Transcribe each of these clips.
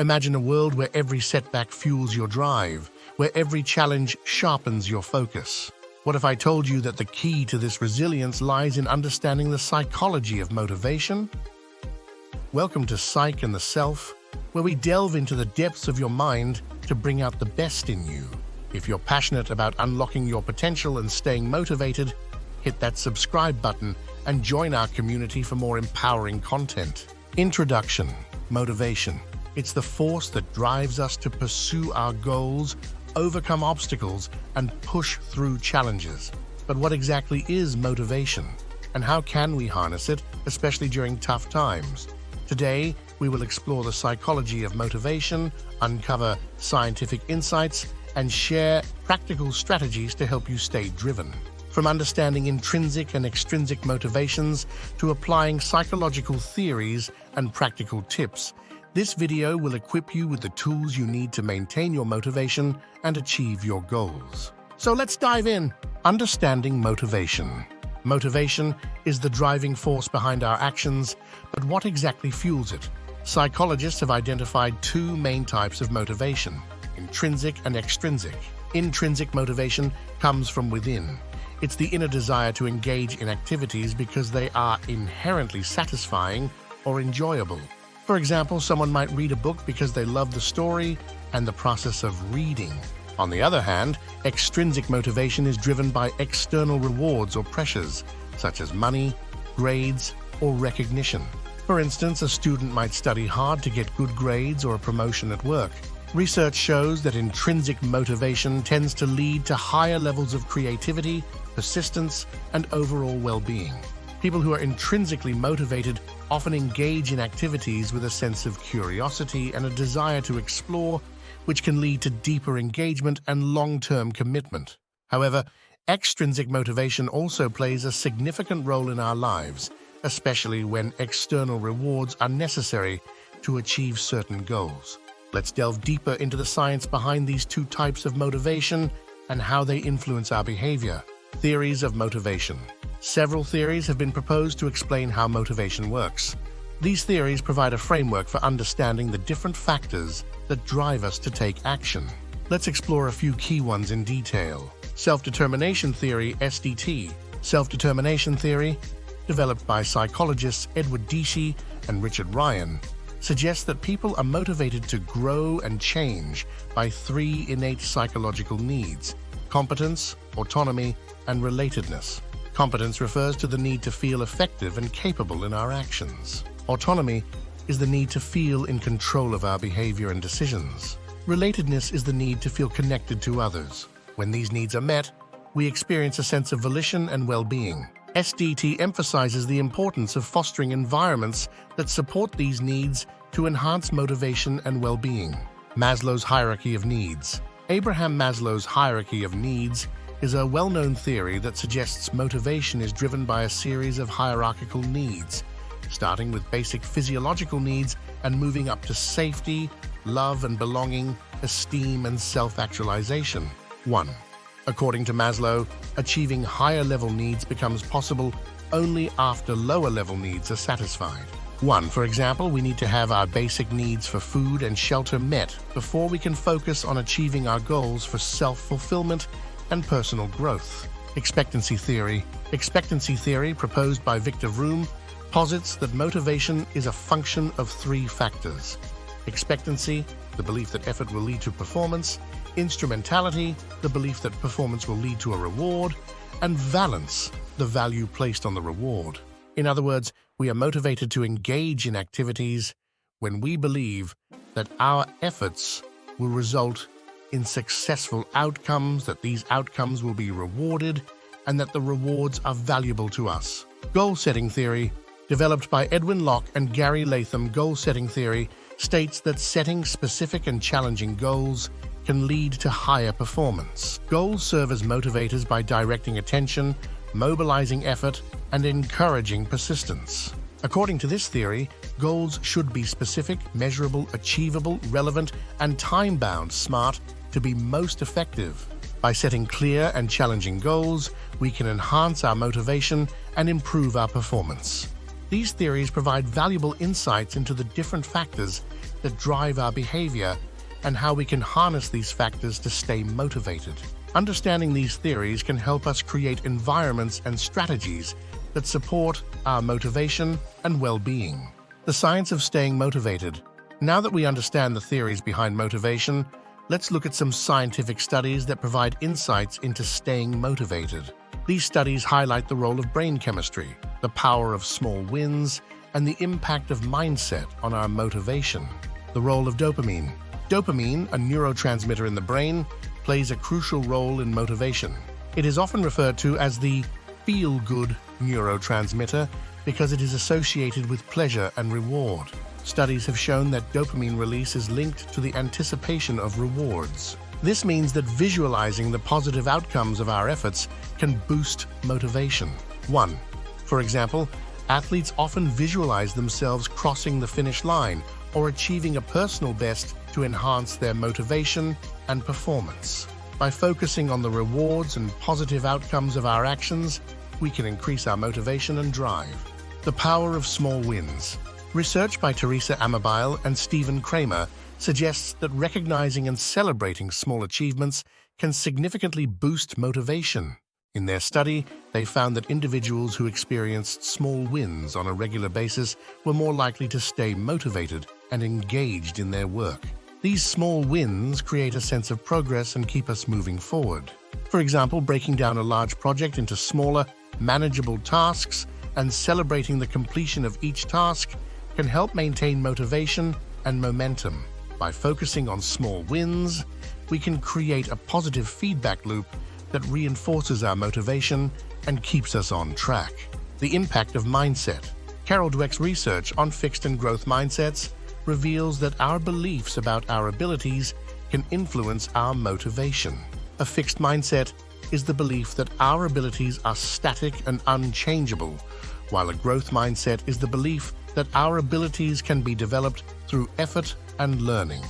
Imagine a world where every setback fuels your drive, where every challenge sharpens your focus. What if I told you that the key to this resilience lies in understanding the psychology of motivation? Welcome to Psych and the Self, where we delve into the depths of your mind to bring out the best in you. If you're passionate about unlocking your potential and staying motivated, hit that subscribe button and join our community for more empowering content. Introduction: motivation. It's the force that drives us to pursue our goals, overcome obstacles, and push through challenges. But what exactly is motivation? And how can we harness it, especially during tough times? Today, we will explore the psychology of motivation, uncover scientific insights, and share practical strategies to help you stay driven. From understanding intrinsic and extrinsic motivations to applying psychological theories and practical tips, this video will equip you with the tools you need to maintain your motivation and achieve your goals. So let's dive in. Understanding motivation. Motivation is the driving force behind our actions, but what exactly fuels it? Psychologists have identified two main types of motivation: intrinsic and extrinsic. Intrinsic motivation comes from within. It's the inner desire to engage in activities because they are inherently satisfying or enjoyable. For example, someone might read a book because they love the story and the process of reading. On the other hand, extrinsic motivation is driven by external rewards or pressures, such as money, grades, or recognition. For instance, a student might study hard to get good grades or a promotion at work. Research shows that intrinsic motivation tends to lead to higher levels of creativity, persistence, and overall well-being. People who are intrinsically motivated often engage in activities with a sense of curiosity and a desire to explore, which can lead to deeper engagement and long-term commitment. However, extrinsic motivation also plays a significant role in our lives, especially when external rewards are necessary to achieve certain goals. Let's delve deeper into the science behind these two types of motivation and how they influence our behavior. Theories of motivation. Several theories have been proposed to explain how motivation works. These theories provide a framework for understanding the different factors that drive us to take action. Let's explore a few key ones in detail. Self-determination theory, SDT. Self-determination theory, developed by psychologists Edward Deci and Richard Ryan, suggests that people are motivated to grow and change by three innate psychological needs: competence, autonomy, and relatedness. Competence refers to the need to feel effective and capable in our actions. Autonomy is the need to feel in control of our behavior and decisions. Relatedness is the need to feel connected to others. When these needs are met, we experience a sense of volition and well-being. SDT emphasizes the importance of fostering environments that support these needs to enhance motivation and well-being. Maslow's hierarchy of needs. Abraham Maslow's hierarchy of needs is a well-known theory that suggests motivation is driven by a series of hierarchical needs, starting with basic physiological needs and moving up to safety, love and belonging, esteem, and self-actualization. 1. According to Maslow, achieving higher-level needs becomes possible only after lower-level needs are satisfied. 1. For example, we need to have our basic needs for food and shelter met before we can focus on achieving our goals for self-fulfillment and personal growth. Expectancy theory. Expectancy theory, proposed by Victor Vroom, posits that motivation is a function of three factors: expectancy, the belief that effort will lead to performance; instrumentality, the belief that performance will lead to a reward; and valence, the value placed on the reward. In other words, we are motivated to engage in activities when we believe that our efforts will result in successful outcomes, that these outcomes will be rewarded, and that the rewards are valuable to us. Goal-setting theory, developed by Edwin Locke and Gary Latham. Goal-setting theory states that setting specific and challenging goals can lead to higher performance. Goals serve as motivators by directing attention, mobilizing effort, and encouraging persistence. According to this theory, goals should be specific, measurable, achievable, relevant, and time-bound, smart, to be most effective. By setting clear and challenging goals, we can enhance our motivation and improve our performance. These theories provide valuable insights into the different factors that drive our behavior and how we can harness these factors to stay motivated. Understanding these theories can help us create environments and strategies that support our motivation and well-being. The science of staying motivated. Now that we understand the theories behind motivation, let's look at some scientific studies that provide insights into staying motivated. These studies highlight the role of brain chemistry, the power of small wins, and the impact of mindset on our motivation. The role of dopamine. Dopamine, a neurotransmitter in the brain, plays a crucial role in motivation. It is often referred to as the feel-good neurotransmitter because it is associated with pleasure and reward. Studies have shown that dopamine release is linked to the anticipation of rewards. This means that visualizing the positive outcomes of our efforts can boost motivation. 1. For example, athletes often visualize themselves crossing the finish line or achieving a personal best to enhance their motivation and performance. By focusing on the rewards and positive outcomes of our actions, we can increase our motivation and drive. The power of small wins. Research by Teresa Amabile and Stephen Kramer suggests that recognizing and celebrating small achievements can significantly boost motivation. In their study, they found that individuals who experienced small wins on a regular basis were more likely to stay motivated and engaged in their work. These small wins create a sense of progress and keep us moving forward. For example, breaking down a large project into smaller, manageable tasks and celebrating the completion of each task can help maintain motivation and momentum. By focusing on small wins, we can create a positive feedback loop that reinforces our motivation and keeps us on track. The impact of mindset. Carol Dweck's research on fixed and growth mindsets reveals that our beliefs about our abilities can influence our motivation. A fixed mindset is the belief that our abilities are static and unchangeable, while a growth mindset is the belief that our abilities can be developed through effort and learning.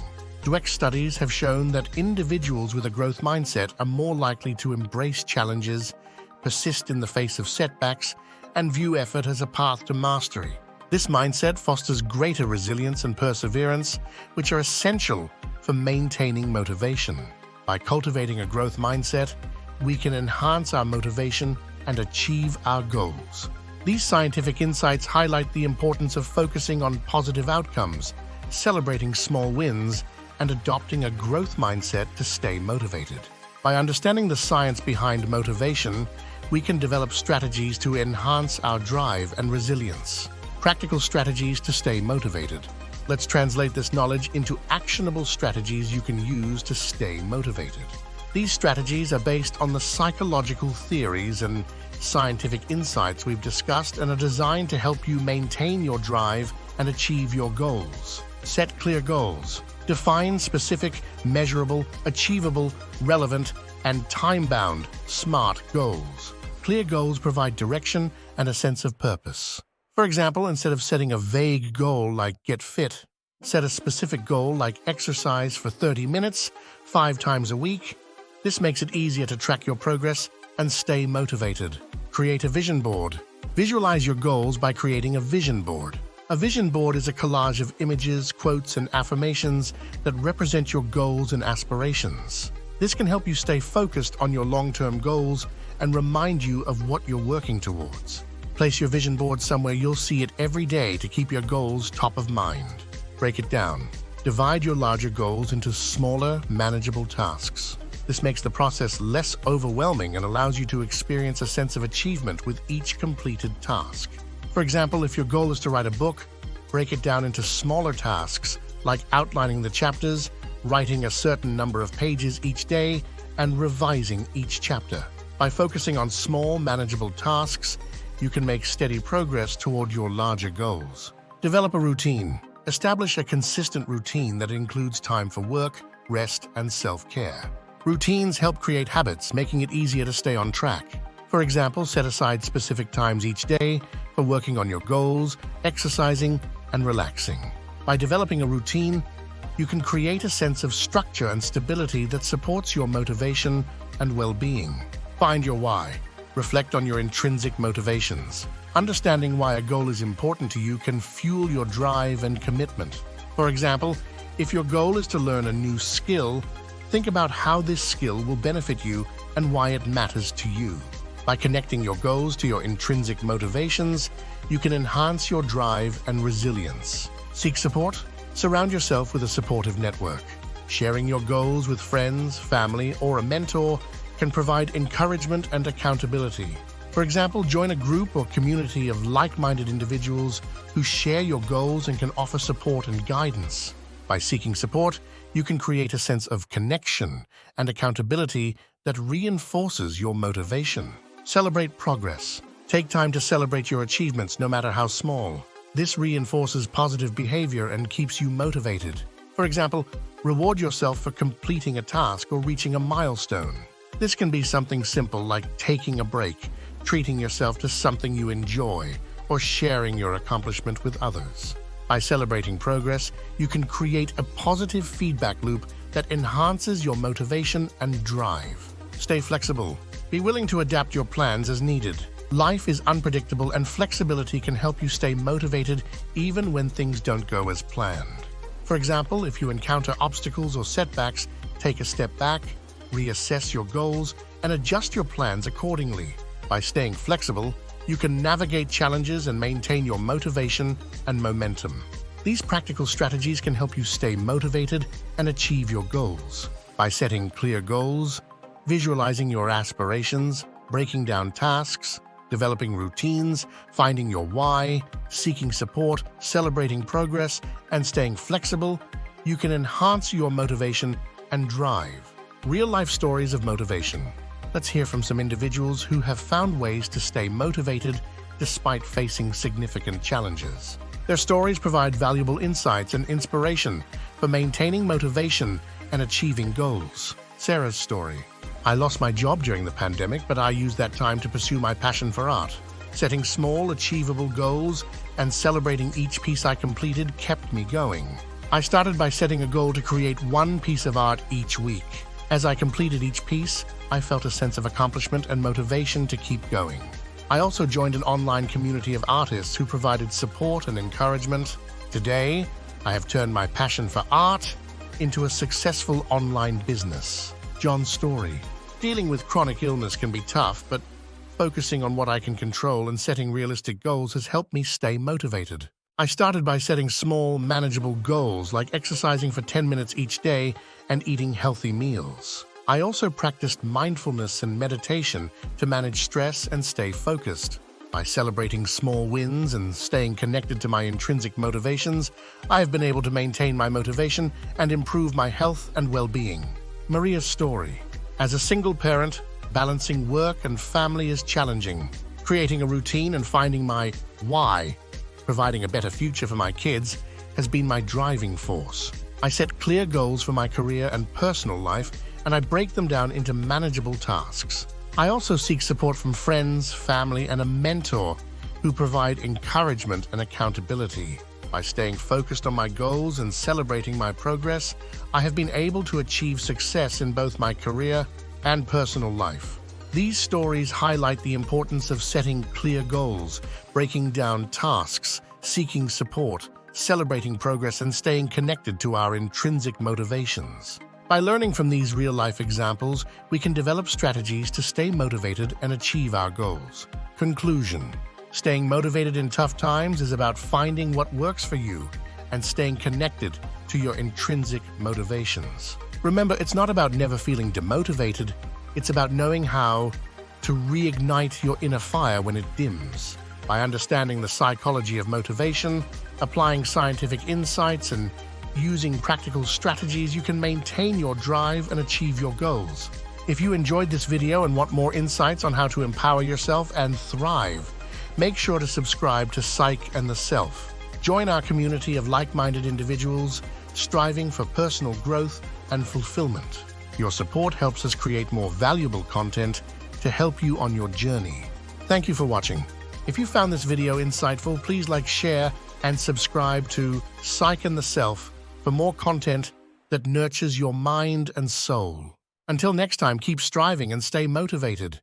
Dweck studies have shown that individuals with a growth mindset are more likely to embrace challenges, persist in the face of setbacks, and view effort as a path to mastery. This mindset fosters greater resilience and perseverance, which are essential for maintaining motivation. By cultivating a growth mindset, we can enhance our motivation and achieve our goals. These scientific insights highlight the importance of focusing on positive outcomes, celebrating small wins, and adopting a growth mindset to stay motivated. By understanding the science behind motivation, we can develop strategies to enhance our drive and resilience. Practical strategies to stay motivated. Let's translate this knowledge into actionable strategies you can use to stay motivated. These strategies are based on the psychological theories and scientific insights we've discussed and are designed to help you maintain your drive and achieve your goals. Set clear goals. Define specific, measurable, achievable, relevant, and time-bound, SMART goals. Clear goals provide direction and a sense of purpose. For example, instead of setting a vague goal like get fit, set a specific goal like exercise for 30 minutes, 5 times a week. This makes it easier to track your progress and stay motivated. Create a vision board. Visualize your goals by creating a vision board. A vision board is a collage of images, quotes, and affirmations that represent your goals and aspirations. This can help you stay focused on your long-term goals and remind you of what you're working towards. Place your vision board somewhere you'll see it every day to keep your goals top of mind. Break it down. Divide your larger goals into smaller, manageable tasks. This makes the process less overwhelming and allows you to experience a sense of achievement with each completed task. For example, if your goal is to write a book, break it down into smaller tasks like outlining the chapters, writing a certain number of pages each day, and revising each chapter. By focusing on small, manageable tasks, you can make steady progress toward your larger goals. Develop a routine. Establish a consistent routine that includes time for work, rest, and self-care. Routines help create habits, making it easier to stay on track. For example, set aside specific times each day for working on your goals, exercising, and relaxing. By developing a routine, you can create a sense of structure and stability that supports your motivation and well-being. Find your why. Reflect on your intrinsic motivations. Understanding why a goal is important to you can fuel your drive and commitment. For example, if your goal is to learn a new skill, think about how this skill will benefit you and why it matters to you. By connecting your goals to your intrinsic motivations, you can enhance your drive and resilience. Seek support? Surround yourself with a supportive network. Sharing your goals with friends, family, or a mentor can provide encouragement and accountability. For example, join a group or community of like-minded individuals who share your goals and can offer support and guidance. By seeking support, you can create a sense of connection and accountability that reinforces your motivation. Celebrate progress. Take time to celebrate your achievements, no matter how small. This reinforces positive behavior and keeps you motivated. For example, reward yourself for completing a task or reaching a milestone. This can be something simple like taking a break, treating yourself to something you enjoy, or sharing your accomplishment with others. By celebrating progress, you can create a positive feedback loop that enhances your motivation and drive. Stay flexible. Be willing to adapt your plans as needed. Life is unpredictable, and flexibility can help you stay motivated even when things don't go as planned. For example, if you encounter obstacles or setbacks, take a step back, reassess your goals, and adjust your plans accordingly. By staying flexible, you can navigate challenges and maintain your motivation and momentum. These practical strategies can help you stay motivated and achieve your goals. By setting clear goals, visualizing your aspirations, breaking down tasks, developing routines, finding your why, seeking support, celebrating progress, and staying flexible, you can enhance your motivation and drive. Real-life stories of motivation. Let's hear from some individuals who have found ways to stay motivated despite facing significant challenges. Their stories provide valuable insights and inspiration for maintaining motivation and achieving goals. Sarah's story. I lost my job during the pandemic, but I used that time to pursue my passion for art. Setting small, achievable goals and celebrating each piece I completed kept me going. I started by setting a goal to create one piece of art each week. As I completed each piece, I felt a sense of accomplishment and motivation to keep going. I also joined an online community of artists who provided support and encouragement. Today, I have turned my passion for art into a successful online business. John's story. Dealing with chronic illness can be tough, but focusing on what I can control and setting realistic goals has helped me stay motivated. I started by setting small, manageable goals like exercising for 10 minutes each day and eating healthy meals. I also practiced mindfulness and meditation to manage stress and stay focused. By celebrating small wins and staying connected to my intrinsic motivations, I have been able to maintain my motivation and improve my health and well-being. Maria's story. As a single parent, balancing work and family is challenging. Creating a routine and finding my why, providing a better future for my kids, has been my driving force. I set clear goals for my career and personal life, and I break them down into manageable tasks. I also seek support from friends, family, and a mentor who provide encouragement and accountability. By staying focused on my goals and celebrating my progress, I have been able to achieve success in both my career and personal life. These stories highlight the importance of setting clear goals, breaking down tasks, seeking support, celebrating progress, and staying connected to our intrinsic motivations. By learning from these real-life examples, we can develop strategies to stay motivated and achieve our goals. Conclusion. Staying motivated in tough times is about finding what works for you and staying connected to your intrinsic motivations. Remember, it's not about never feeling demotivated, it's about knowing how to reignite your inner fire when it dims. By understanding the psychology of motivation, applying scientific insights, and using practical strategies, you can maintain your drive and achieve your goals. If you enjoyed this video and want more insights on how to empower yourself and thrive, make sure to subscribe to Psych and the Self. Join our community of like-minded individuals striving for personal growth and fulfillment. Your support helps us create more valuable content to help you on your journey. Thank you for watching. If you found this video insightful, please like, share, and subscribe to Psych and the Self for more content that nurtures your mind and soul. Until next time, keep striving and stay motivated.